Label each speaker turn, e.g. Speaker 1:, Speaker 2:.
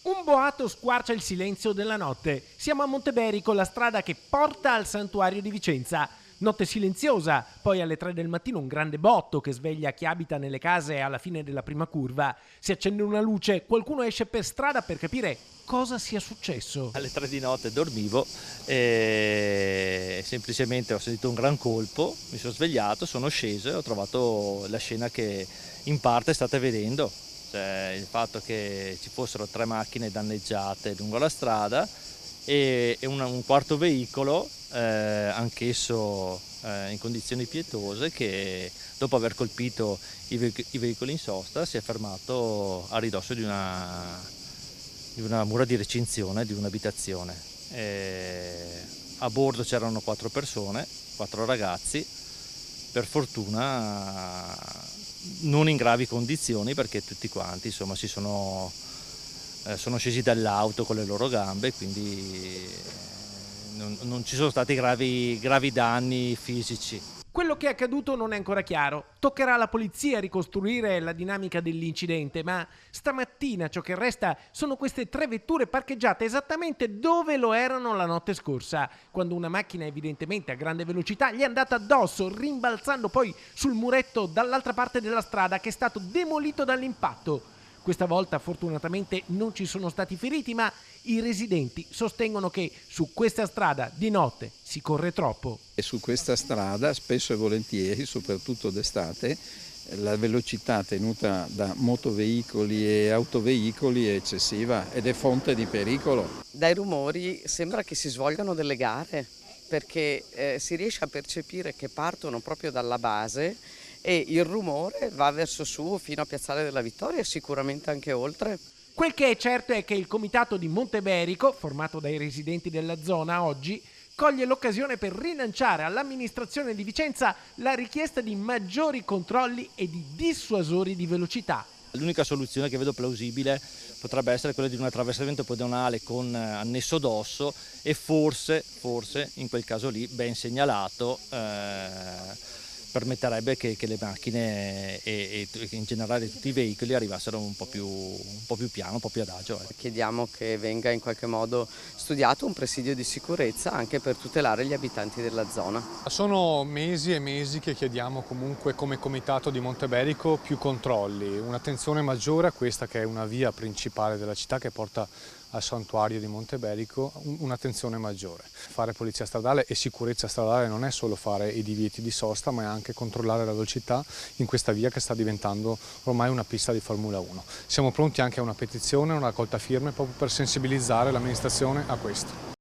Speaker 1: Un boato squarcia il silenzio della notte. Siamo a Monteberico, la strada che porta al santuario di Vicenza. Notte silenziosa, poi alle 3 del mattino un grande botto che sveglia chi abita nelle case alla fine della prima curva. Si accende una luce, qualcuno esce per strada per capire cosa sia successo.
Speaker 2: Alle 3 di notte dormivo e semplicemente ho sentito un gran colpo, mi sono svegliato, sono sceso e ho trovato la scena che in parte state vedendo. Cioè, il fatto che ci fossero 3 macchine danneggiate lungo la strada e un quarto veicolo, anch'esso in condizioni pietose, che dopo aver colpito i veicoli in sosta si è fermato a ridosso di una mura di recinzione di un'abitazione. A bordo c'erano 4 persone, 4 ragazzi, per fortuna non in gravi condizioni, perché tutti quanti insomma sono scesi dall'auto con le loro gambe, quindi non ci sono stati gravi danni fisici.
Speaker 1: Quello che è accaduto non è ancora chiaro. Toccherà alla polizia ricostruire la dinamica dell'incidente, ma stamattina ciò che resta sono queste 3 vetture parcheggiate esattamente dove lo erano la notte scorsa, quando una macchina evidentemente a grande velocità gli è andata addosso, rimbalzando poi sul muretto dall'altra parte della strada che è stato demolito dall'impatto. Questa volta fortunatamente non ci sono stati feriti, ma i residenti sostengono che su questa strada di notte si corre troppo.
Speaker 3: E su questa strada spesso e volentieri, soprattutto d'estate, la velocità tenuta da motoveicoli e autoveicoli è eccessiva ed è fonte di pericolo.
Speaker 4: Dai rumori sembra che si svolgano delle gare, perché si riesce a percepire che partono proprio dalla base e il rumore va verso su fino a Piazzale della Vittoria e sicuramente anche oltre.
Speaker 1: Quel che è certo è che il comitato di Monteberico, formato dai residenti della zona, oggi coglie l'occasione per rilanciare all'amministrazione di Vicenza la richiesta di maggiori controlli e di dissuasori di velocità.
Speaker 2: L'unica soluzione che vedo plausibile potrebbe essere quella di un attraversamento pedonale con annesso dosso e forse in quel caso lì, ben segnalato, permetterebbe che le macchine e in generale tutti i veicoli arrivassero un po' più piano, un po' più adagio.
Speaker 4: Chiediamo che venga in qualche modo studiato un presidio di sicurezza anche per tutelare gli abitanti della zona.
Speaker 5: Sono mesi e mesi che chiediamo comunque come comitato di Monteberico più controlli, un'attenzione maggiore a questa che è una via principale della città che porta al santuario di Monteberico, un'attenzione maggiore. Fare polizia stradale e sicurezza stradale non è solo fare i divieti di sosta, ma è anche controllare la velocità in questa via che sta diventando ormai una pista di Formula 1. Siamo pronti anche a una petizione, una raccolta firme proprio per sensibilizzare l'amministrazione a questo.